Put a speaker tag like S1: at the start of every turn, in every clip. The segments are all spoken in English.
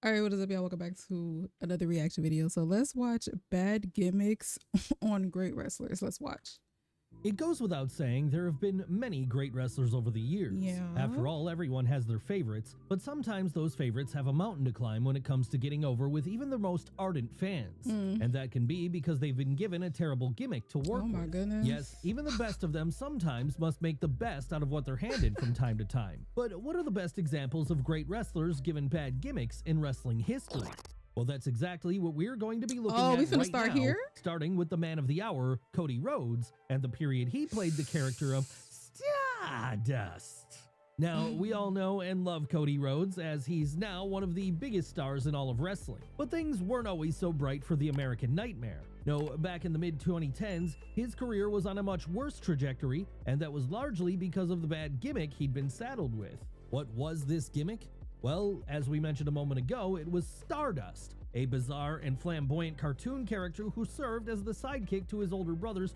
S1: All right, what is up, y'all? Welcome back to another reaction video. So let's watch Bad Gimmicks on Great Wrestlers. Let's watch.
S2: It goes without saying there have been many great wrestlers over the years.
S1: Yeah.
S2: After all, everyone has their favorites, but sometimes those favorites have a mountain to climb when it comes to getting over with even the most ardent fans. And that can be because they've been given a terrible gimmick to work with.
S1: Oh my goodness.
S2: Yes, even the best of them sometimes must make the best out of what they're handed from time to time. But what are the best examples of great wrestlers given bad gimmicks in wrestling history? Well, that's exactly what we're going to be looking at
S1: we finna
S2: right
S1: start
S2: now,
S1: here?
S2: starting with the man of the hour, Cody Rhodes, and the period he played the character of Stardust. Now, we all know and love Cody Rhodes, as he's now one of the biggest stars in all of wrestling. But things weren't always so bright for the American Nightmare. No, back in the mid-2010s, his career was on a much worse trajectory, and that was largely because of the bad gimmick he'd been saddled with. What was this gimmick? Well, as we mentioned a moment ago, it was Stardust, a bizarre and flamboyant cartoon character who served as the sidekick to his older brother's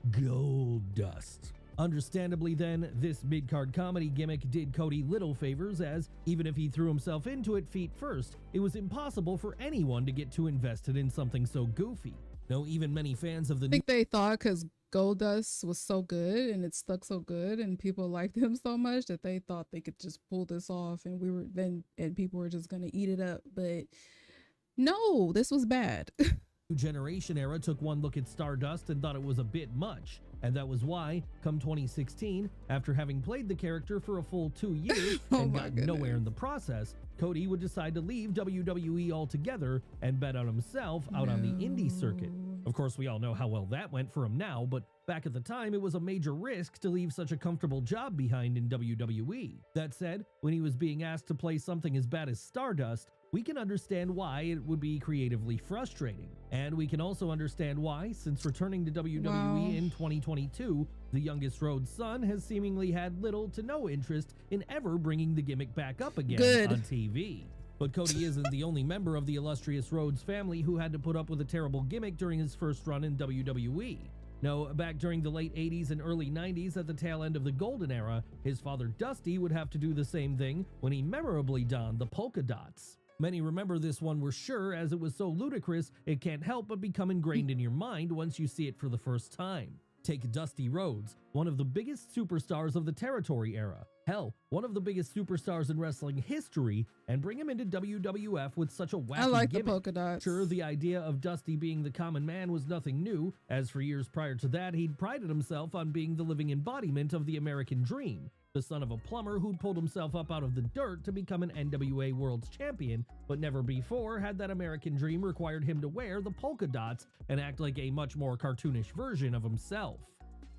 S2: Goldust. Understandably then, this mid-card comedy gimmick did Cody little favors, as even if he threw himself into it feet first, it was impossible for anyone to get too invested in something so goofy. No, even many fans of the
S1: I think they thought because Goldust was so good and it stuck so good and people liked him so much that they thought they could just pull this off and people were just gonna eat it up. But no, this was bad.
S2: New generation era took one look at Stardust and thought it was a bit much, and that was why, come 2016, after having played the character for a full 2 years and got nowhere in the process, Cody would decide to leave WWE altogether and bet on himself out on the indie circuit. Of course, we all know how well that went for him now, but back at the time, it was a major risk to leave such a comfortable job behind in WWE. That said, when he was being asked to play something as bad as Stardust, we can understand why it would be creatively frustrating. And we can also understand why, since returning to WWE in 2022, the youngest Rhodes' son has seemingly had little to no interest in ever bringing the gimmick back up again on TV. But Cody isn't the only member of the illustrious Rhodes family who had to put up with a terrible gimmick during his first run in WWE. No, back during the late 80s and early 90s at the tail end of the golden era, his father Dusty would have to do the same thing when he memorably donned the polka dots. Many remember this one, we're sure, as it was so ludicrous it can't help but become ingrained in your mind once you see it for the first time. Take Dusty Rhodes, one of the biggest superstars of the territory era. Hell, one of the biggest superstars in wrestling history, and bring him into WWF with such a wacky gimmick.
S1: The polka dots.
S2: Sure, the idea of Dusty being the common man was nothing new, as for years prior to that, he'd prided himself on being the living embodiment of the American dream. The son of a plumber who'd pulled himself up out of the dirt to become an NWA World's Champion, but never before had that American dream required him to wear the polka dots and act like a much more cartoonish version of himself.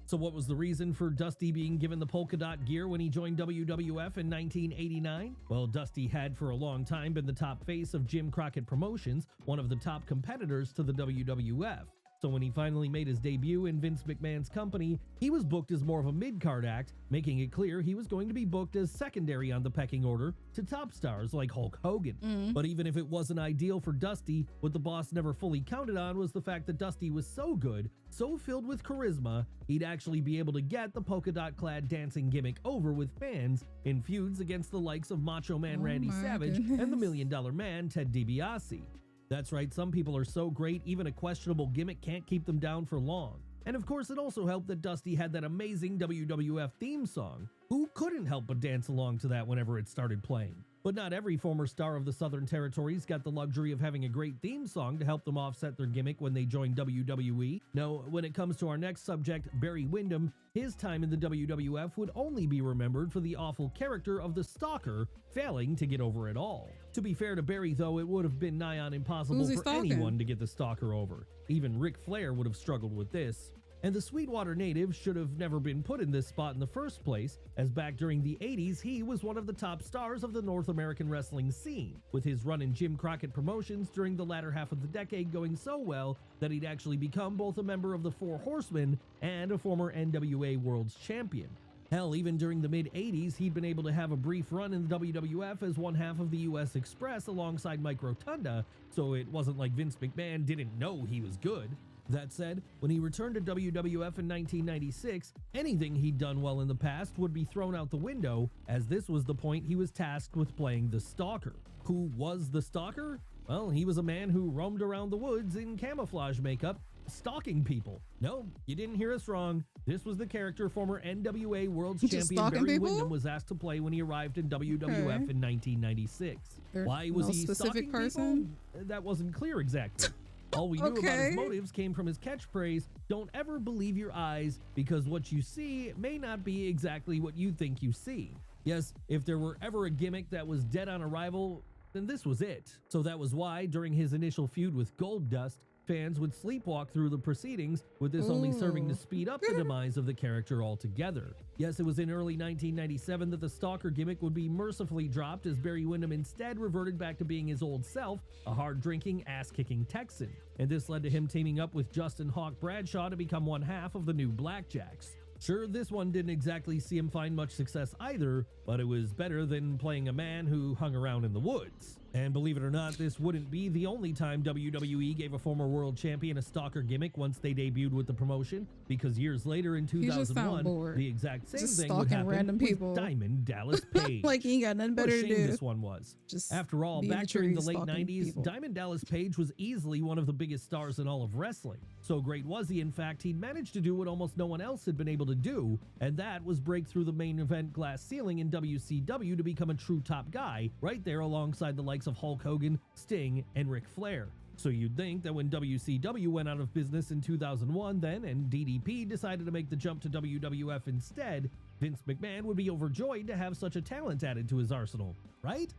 S2: So what was the reason for Dusty being given the polka dot gear when he joined WWF in 1989? Well, Dusty had for a long time been the top face of Jim Crockett Promotions, one of the top competitors to the WWF. So when he finally made his debut in Vince McMahon's company, he was booked as more of a mid-card act, making it clear he was going to be booked as secondary on the pecking order to top stars like Hulk Hogan. But even if it wasn't ideal for Dusty, what the boss never fully counted on was the fact that Dusty was so good, so filled with charisma, he'd actually be able to get the polka dot clad dancing gimmick over with fans in feuds against the likes of Macho Man Randy Savage and the $1 Million Man Ted DiBiase. That's right, some people are so great, even a questionable gimmick can't keep them down for long. And of course, it also helped that Dusty had that amazing WWF theme song. Who couldn't help but dance along to that whenever it started playing? But not every former star of the Southern Territories got the luxury of having a great theme song to help them offset their gimmick when they joined WWE. No, when it comes to our next subject, Barry Windham, his time in the WWF would only be remembered for the awful character of the Stalker, failing to get over it all. To be fair to Barry, though, it would have been nigh on impossible for anyone to get the Stalker over. Even Ric Flair would have struggled with this. And the Sweetwater native should have never been put in this spot in the first place, as back during the 80s, he was one of the top stars of the North American wrestling scene, with his run in Jim Crockett Promotions during the latter half of the decade going so well that he'd actually become both a member of the Four Horsemen and a former NWA World's Champion. Hell, even during the mid-80s, he'd been able to have a brief run in the WWF as one half of the US Express alongside Mike Rotunda, so it wasn't like Vince McMahon didn't know he was good. That said, when he returned to WWF in 1996, anything he'd done well in the past would be thrown out the window, as this was the point he was tasked with playing the Stalker. Who was the Stalker? Well, he was a man who roamed around the woods in camouflage makeup, stalking people. No, you didn't hear us wrong. This was the character former NWA World Champion Barry
S1: people?
S2: Windham was asked to play when he arrived in WWF in 1996. Why was he
S1: specific
S2: stalking
S1: person?
S2: people? That wasn't clear exactly. All we knew about his motives came from his catchphrase, "Don't ever believe your eyes, because what you see may not be exactly what you think you see." Yes, if there were ever a gimmick that was dead on arrival, then this was it. So that was why, during his initial feud with Goldust, fans would sleepwalk through the proceedings, with this only serving to speed up the demise of the character altogether. Yes, it was in early 1997 that the Stalker gimmick would be mercifully dropped, as Barry Windham instead reverted back to being his old self, a hard-drinking, ass-kicking Texan. And this led to him teaming up with Justin Hawk Bradshaw to become one half of the New Blackjacks. Sure, this one didn't exactly see him find much success either, but it was better than playing a man who hung around in the woods. And believe it or not, this wouldn't be the only time WWE gave a former world champion a Stalker gimmick once they debuted with the promotion, because years later in 2001, the exact same thing would happen with Diamond Dallas Page.
S1: Like he ain't got nothing better to do.
S2: This one was. After all, back during the late 90s, Diamond Dallas Page was easily one of the biggest stars in all of wrestling. So great was he, in fact, he'd managed to do what almost no one else had been able to do, and that was break through the main event glass ceiling in WCW to become a true top guy, right there alongside the likes of Hulk Hogan, Sting, and Ric Flair. So you'd think that when WCW went out of business in 2001 then, and DDP decided to make the jump to WWF instead, Vince McMahon would be overjoyed to have such a talent added to his arsenal, right?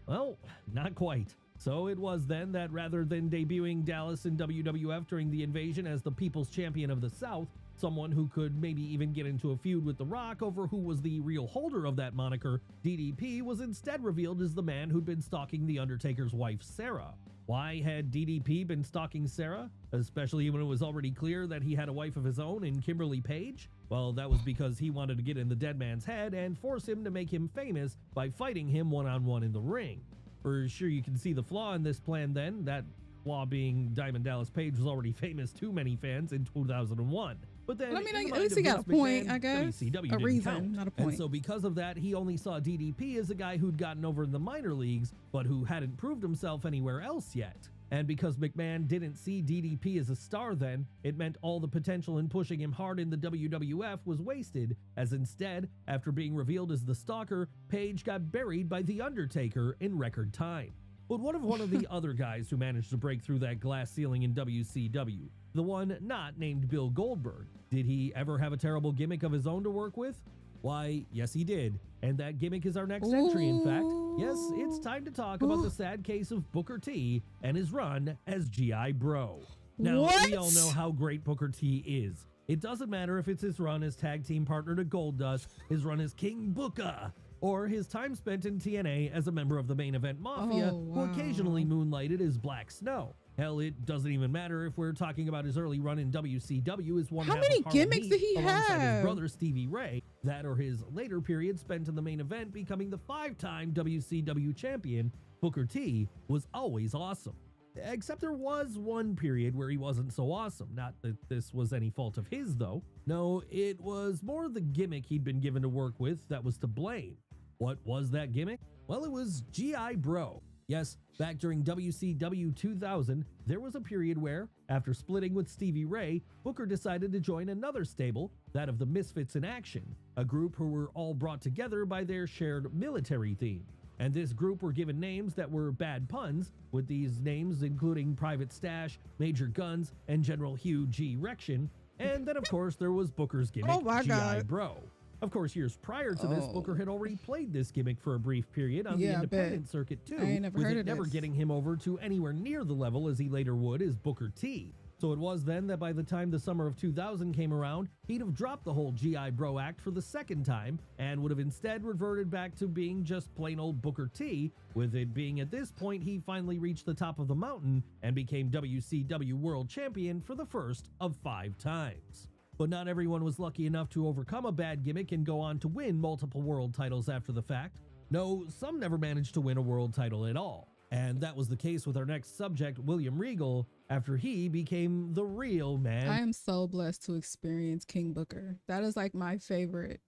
S2: Well, not quite. So it was then that rather than debuting Dallas in WWF during the invasion as the People's Champion of the South, someone who could maybe even get into a feud with The Rock over who was the real holder of that moniker, DDP was instead revealed as the man who'd been stalking The Undertaker's wife, Sarah. Why had DDP been stalking Sarah, especially when it was already clear that he had a wife of his own in Kimberly Page? Well, that was because he wanted to get in the dead man's head and force him to make him famous by fighting him one-on-one in the ring. For sure, you can see the flaw in this plan then, that flaw being Diamond Dallas Page was already famous to many fans in 2001. But then,
S1: I mean, at least he got a point, I guess. A reason, not a point.
S2: And so because of that, he only saw DDP as a guy who'd gotten over in the minor leagues, but who hadn't proved himself anywhere else yet. And because McMahon didn't see DDP as a star then, it meant all the potential in pushing him hard in the WWF was wasted, as instead, after being revealed as the Stalker, Page got buried by The Undertaker in record time. But what of one of the other guys who managed to break through that glass ceiling in WCW? The one not named Bill Goldberg. Did he ever have a terrible gimmick of his own to work with? Why, yes he did. And that gimmick is our next entry, in fact. Yes, it's time to talk about the sad case of Booker T and his run as G.I. Bro. Now, we all know how great Booker T is. It doesn't matter if it's his run as tag team partner to Goldust, his run as King Booker, or his time spent in TNA as a member of the Main Event Mafia, who occasionally moonlighted as Black Snow. Hell, it doesn't even matter if we're talking about his early run in WCW as one half of Harlem Heat. How many gimmicks did he have? Alongside his brother Stevie Ray, that or his later period spent in the main event becoming the 5-time WCW champion, Booker T was always awesome. Except there was one period where he wasn't so awesome. Not that this was any fault of his, though. No, it was more the gimmick he'd been given to work with that was to blame. What was that gimmick? Well, it was G.I. Bro. Yes, back during WCW 2000, there was a period where, after splitting with Stevie Ray, Booker decided to join another stable, that of the Misfits in Action, a group who were all brought together by their shared military theme. And this group were given names that were bad puns, with these names including Private Stash, Major Guns, and General Hugh G. Rection. And then, of course, there was Booker's gimmick, G.I. Bro. Of course, years prior to this, Booker had already played this gimmick for a brief period on the independent circuit too, with it never getting him over to anywhere near the level as he later would as Booker T. So it was then that by the time the summer of 2000 came around, he'd have dropped the whole G.I. Bro act for the second time and would have instead reverted back to being just plain old Booker T, with it being at this point he finally reached the top of the mountain and became WCW World Champion for the first of 5 times. But not everyone was lucky enough to overcome a bad gimmick and go on to win multiple world titles after the fact. No, some never managed to win a world title at all. And that was the case with our next subject, William Regal, after he became the real man.
S1: I am so blessed to experience King Booker. That is like my favorite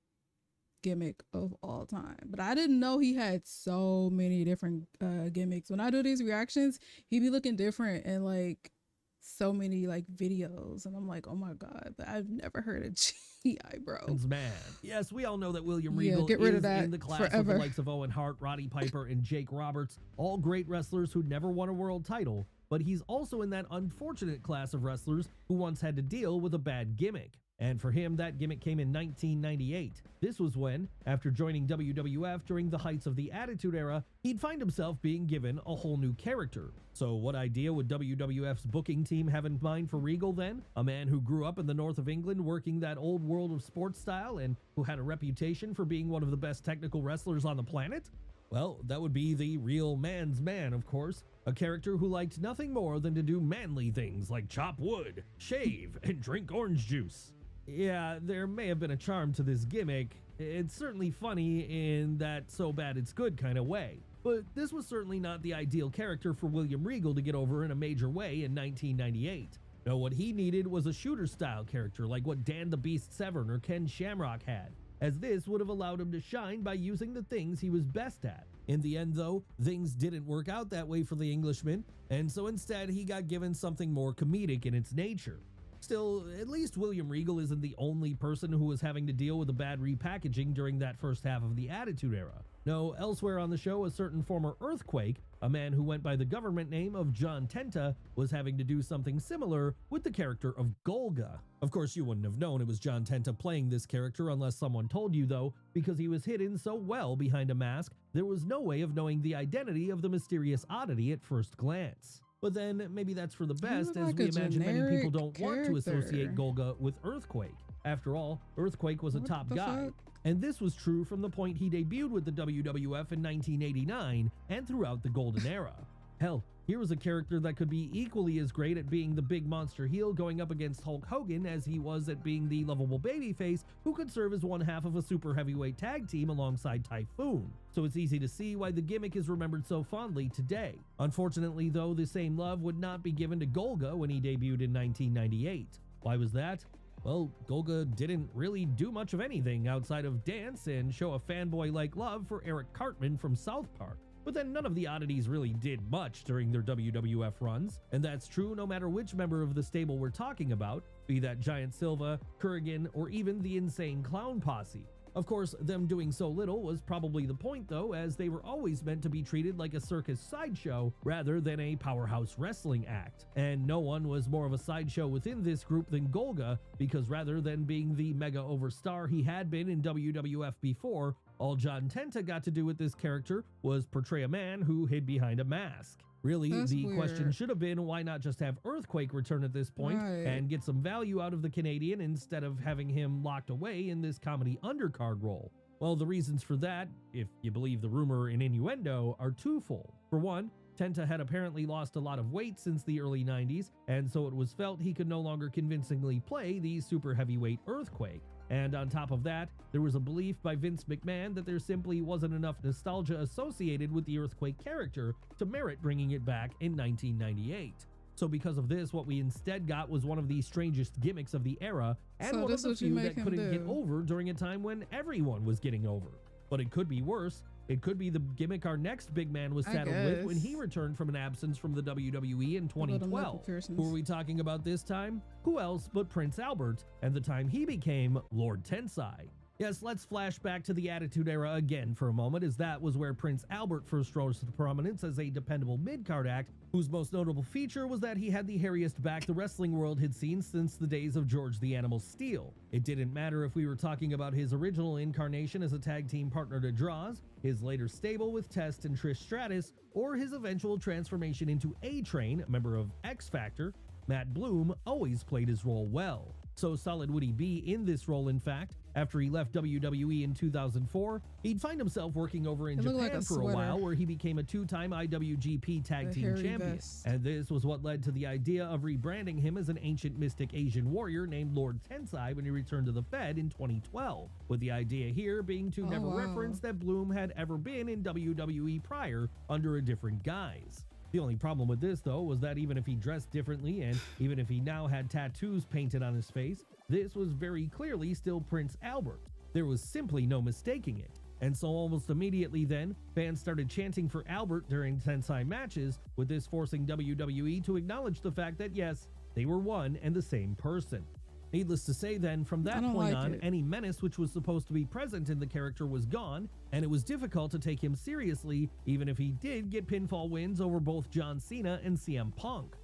S1: gimmick of all time. But I didn't know he had so many different gimmicks. When I do these reactions, he be looking different and like so many like videos, and I'm like, oh my god, I've never heard of GI, bro.
S2: Man, yes, we all know that William
S1: Yeah,
S2: Regal
S1: get rid
S2: is
S1: of that
S2: in the class
S1: forever.
S2: with the likes of Owen Hart, Roddy Piper, and Jake Roberts, all great wrestlers who never won a world title, but he's also in that unfortunate class of wrestlers who once had to deal with a bad gimmick. And for him, that gimmick came in 1998. This was when, after joining WWF during the heights of the Attitude Era, he'd find himself being given a whole new character. So what idea would WWF's booking team have in mind for Regal then? A man who grew up in the north of England working that old world of sports style and who had a reputation for being one of the best technical wrestlers on the planet? Well, that would be the real man's man, of course. A character who liked nothing more than to do manly things like chop wood, shave, and drink orange juice. Yeah, there may have been a charm to this gimmick. It's certainly funny in that so bad it's good kind of way. But this was certainly not the ideal character for William Regal to get over in a major way in 1998. No, what he needed was a shooter-style character like what Dan the Beast Severn or Ken Shamrock had, as this would have allowed him to shine by using the things he was best at. In the end, though, things didn't work out that way for the Englishman, and so instead he got given something more comedic in its nature. Still, at least William Regal isn't the only person who was having to deal with a bad repackaging during that first half of the Attitude Era. No, elsewhere on the show, a certain former Earthquake, a man who went by the government name of John Tenta, was having to do something similar with the character of Golga. Of course, you wouldn't have known it was John Tenta playing this character unless someone told you, though, because he was hidden so well behind a mask, there was no way of knowing the identity of the mysterious oddity at first glance. But then maybe that's for the best, as we imagine many people don't want to associate Golga with Earthquake. After all, Earthquake was a top guy. And this was true from the point he debuted with the WWF in 1989 and throughout the Golden Era. Hell, here was a character that could be equally as great at being the big monster heel going up against Hulk Hogan as he was at being the lovable babyface who could serve as one half of a super heavyweight tag team alongside Typhoon. So it's easy to see why the gimmick is remembered so fondly today. Unfortunately, though, the same love would not be given to Golga when he debuted in 1998. Why was that? Well, Golga didn't really do much of anything outside of dance and show a fanboy-like love for Eric Cartman from South Park. But then none of the oddities really did much during their WWF runs, and that's true no matter which member of the stable we're talking about, be that Giant Silva, Kurrgan, or even the Insane Clown Posse. Of course, them doing so little was probably the point though, as they were always meant to be treated like a circus sideshow rather than a powerhouse wrestling act. And no one was more of a sideshow within this group than Golga, because rather than being the mega overstar he had been in WWF before, all John Tenta got to do with this character was portray a man who hid behind a mask. Really, the question should have been, why not just have Earthquake return at this point and get some value out of the Canadian instead of having him locked away in this comedy undercard role? Well, the reasons for that, if you believe the rumor and innuendo, are twofold. For one, Tenta had apparently lost a lot of weight since the early 90s, and so it was felt he could no longer convincingly play the super heavyweight Earthquake. And on top of that, there was a belief by Vince McMahon that there simply wasn't enough nostalgia associated with the Earthquake character to merit bringing it back in 1998. So because of this, what we instead got was one of the strangest gimmicks of the era, and one of the few that couldn't get over during a time when everyone was getting over. But it could be worse. It could be the gimmick our next big man was saddled with when he returned from an absence from the WWE in 2012. Who are we talking about this time? Who else but Prince Albert, and the time he became Lord Tensai. Yes, let's flash back to the Attitude Era again for a moment, as that was where Prince Albert first rose to prominence as a dependable mid-card act, whose most notable feature was that he had the hairiest back the wrestling world had seen since the days of George the Animal Steele. It didn't matter if we were talking about his original incarnation as a tag team partner to Draws, his later stable with Test and Trish Stratus, or his eventual transformation into A-Train, a member of X Factor. Matt Bloom always played his role well. So solid would he be in this role, in fact. After he left WWE in 2004, he'd find himself working over in Japan for a while, where he became a two-time IWGP Tag Team Champion. And this was what led to the idea of rebranding him as an ancient mystic Asian warrior named Lord Tensai when he returned to the Fed in 2012, with the idea here being to never reference that Bloom had ever been in WWE prior under a different guise. The only problem with this, though, was that even if he dressed differently and even if he now had tattoos painted on his face, this was very clearly still Prince Albert. There was simply no mistaking it. And so almost immediately then, fans started chanting for Albert during Tensai matches, with this forcing WWE to acknowledge the fact that yes, they were one and the same person. Needless to say then, from that point on, any menace which was supposed to be present in the character was gone, and it was difficult to take him seriously, even if he did get pinfall wins over both John Cena and CM Punk.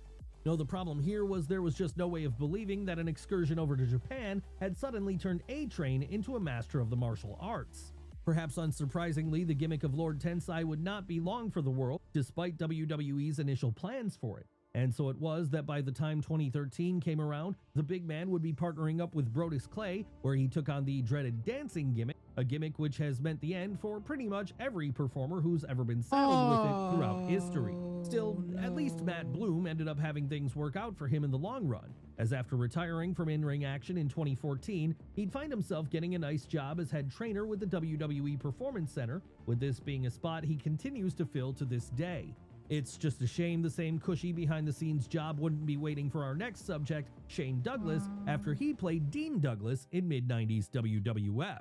S2: No, the problem here was there was just no way of believing that an excursion over to Japan had suddenly turned A-Train into a master of the martial arts. Perhaps unsurprisingly, the gimmick of Lord Tensai would not be long for the world, despite WWE's initial plans for it. And so it was that by the time 2013 came around, the big man would be partnering up with Brodus Clay, where he took on the dreaded dancing gimmick, a gimmick which has meant the end for pretty much every performer who's ever been saddled with it throughout history. Still, at least Matt Bloom ended up having things work out for him in the long run, as after retiring from in-ring action in 2014, he'd find himself getting a nice job as head trainer with the WWE Performance Center, with this being a spot he continues to fill to this day. It's just a shame the same cushy behind-the-scenes job wouldn't be waiting for our next subject, Shane Douglas, after he played Dean Douglas in mid-90s WWF.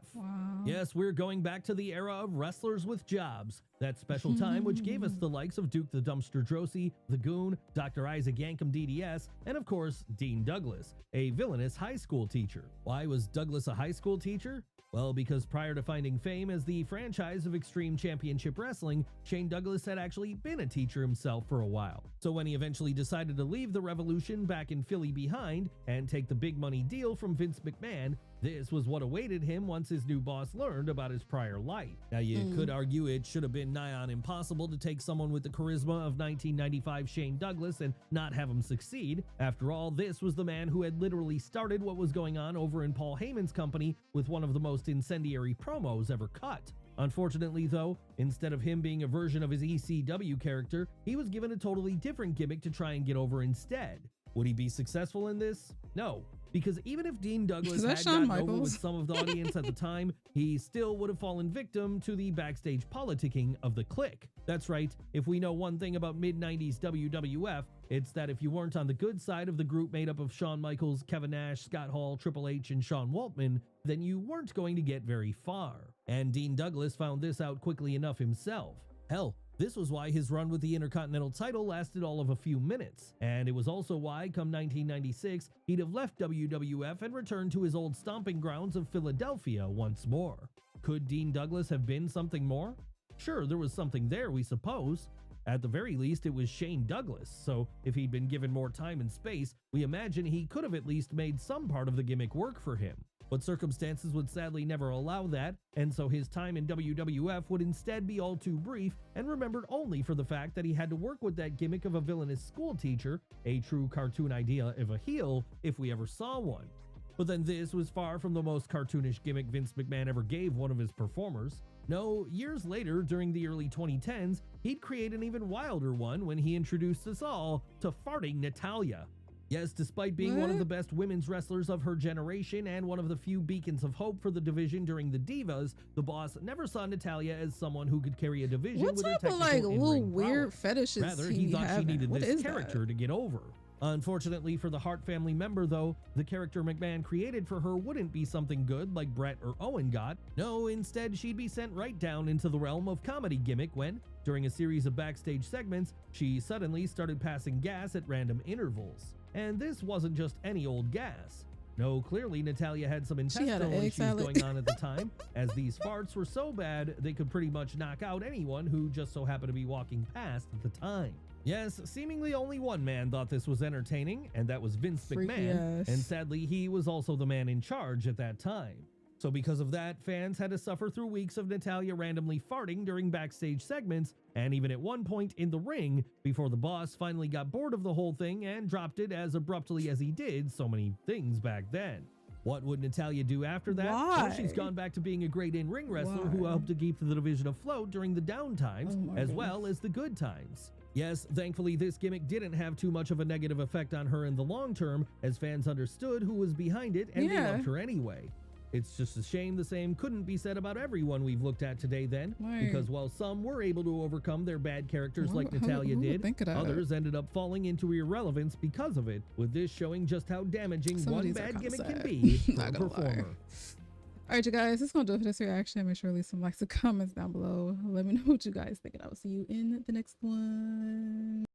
S2: Yes, we're going back to the era of wrestlers with jobs, that special time which gave us the likes of Duke the Dumpster Droese, The Goon, Dr. Isaac Yankem DDS, and of course, Dean Douglas, a villainous high school teacher. Why was Douglas a high school teacher? Well, because prior to finding fame as the franchise of Extreme Championship Wrestling, Shane Douglas had actually been a teacher himself for a while. So when he eventually decided to leave the Revolution back in Philly behind and take the big money deal from Vince McMahon, this was what awaited him once his new boss learned about his prior life. Now you could argue it should have been nigh on impossible to take someone with the charisma of 1995 Shane Douglas and not have him succeed. After all, this was the man who had literally started what was going on over in Paul Heyman's company with one of the most incendiary promos ever cut. Unfortunately though, instead of him being a version of his ECW character, he was given a totally different gimmick to try and get over instead. Would he be successful in this? No. Because even if Dean Douglas had gotten over with some of the audience at the time, he still would have fallen victim to the backstage politicking of the clique. That's right, if we know one thing about mid-90s WWF, it's that if you weren't on the good side of the group made up of Shawn Michaels, Kevin Nash, Scott Hall, Triple H, and Sean Waltman, then you weren't going to get very far. And Dean Douglas found this out quickly enough himself. Hell, this was why his run with the Intercontinental title lasted all of a few minutes, and it was also why, come 1996, he'd have left WWF and returned to his old stomping grounds of Philadelphia once more. Could Dean Douglas have been something more? Sure, there was something there, we suppose. At the very least, it was Shane Douglas, so if he'd been given more time and space, we imagine he could have at least made some part of the gimmick work for him. But circumstances would sadly never allow that, and so his time in WWF would instead be all too brief and remembered only for the fact that he had to work with that gimmick of a villainous school teacher, a true cartoon idea of a heel if we ever saw one. But then this was far from the most cartoonish gimmick Vince McMahon ever gave one of his performers. No, years later, during the early 2010s, he'd create an even wilder one when he introduced us all to farting Natalya. Yes, despite being one of the best women's wrestlers of her generation and one of the few beacons of hope for the division during the Divas, the boss never saw Natalya as someone who could carry a division with her technical in-ring
S1: weird fetishes.
S2: Rather, he thought she needed this character to get over. Unfortunately for the Hart family member though, the character McMahon created for her wouldn't be something good like Brett or Owen got. No, instead she'd be sent right down into the realm of comedy gimmick when, during a series of backstage segments, she suddenly started passing gas at random intervals. And this wasn't just any old gas. No, clearly Natalya had some intestinal issues going on at the time, as these farts were so bad they could pretty much knock out anyone who just so happened to be walking past at the time. Yes, seemingly only one man thought this was entertaining, and that was Vince McMahon, and sadly he was also the man in charge at that time. So because of that, fans had to suffer through weeks of Natalya randomly farting during backstage segments, and even at one point in the ring, before the boss finally got bored of the whole thing and dropped it as abruptly as he did so many things back then. What would Natalya do after that? Well, she's gone back to being a great in-ring wrestler who helped to keep the division afloat during the down times, as well as the good times. Yes, thankfully this gimmick didn't have too much of a negative effect on her in the long term, as fans understood who was behind it and they loved her anyway. It's just a shame the same couldn't be said about everyone we've looked at today then, because while some were able to overcome their bad characters like Natalya did, others ended up falling into irrelevance because of it, with this showing just how damaging one bad gimmick can be for a performer.
S1: All right, you guys, that's gonna do it for this reaction. Make sure to leave some likes and comments down below. Let me know what you guys think, and I will see you in the next one.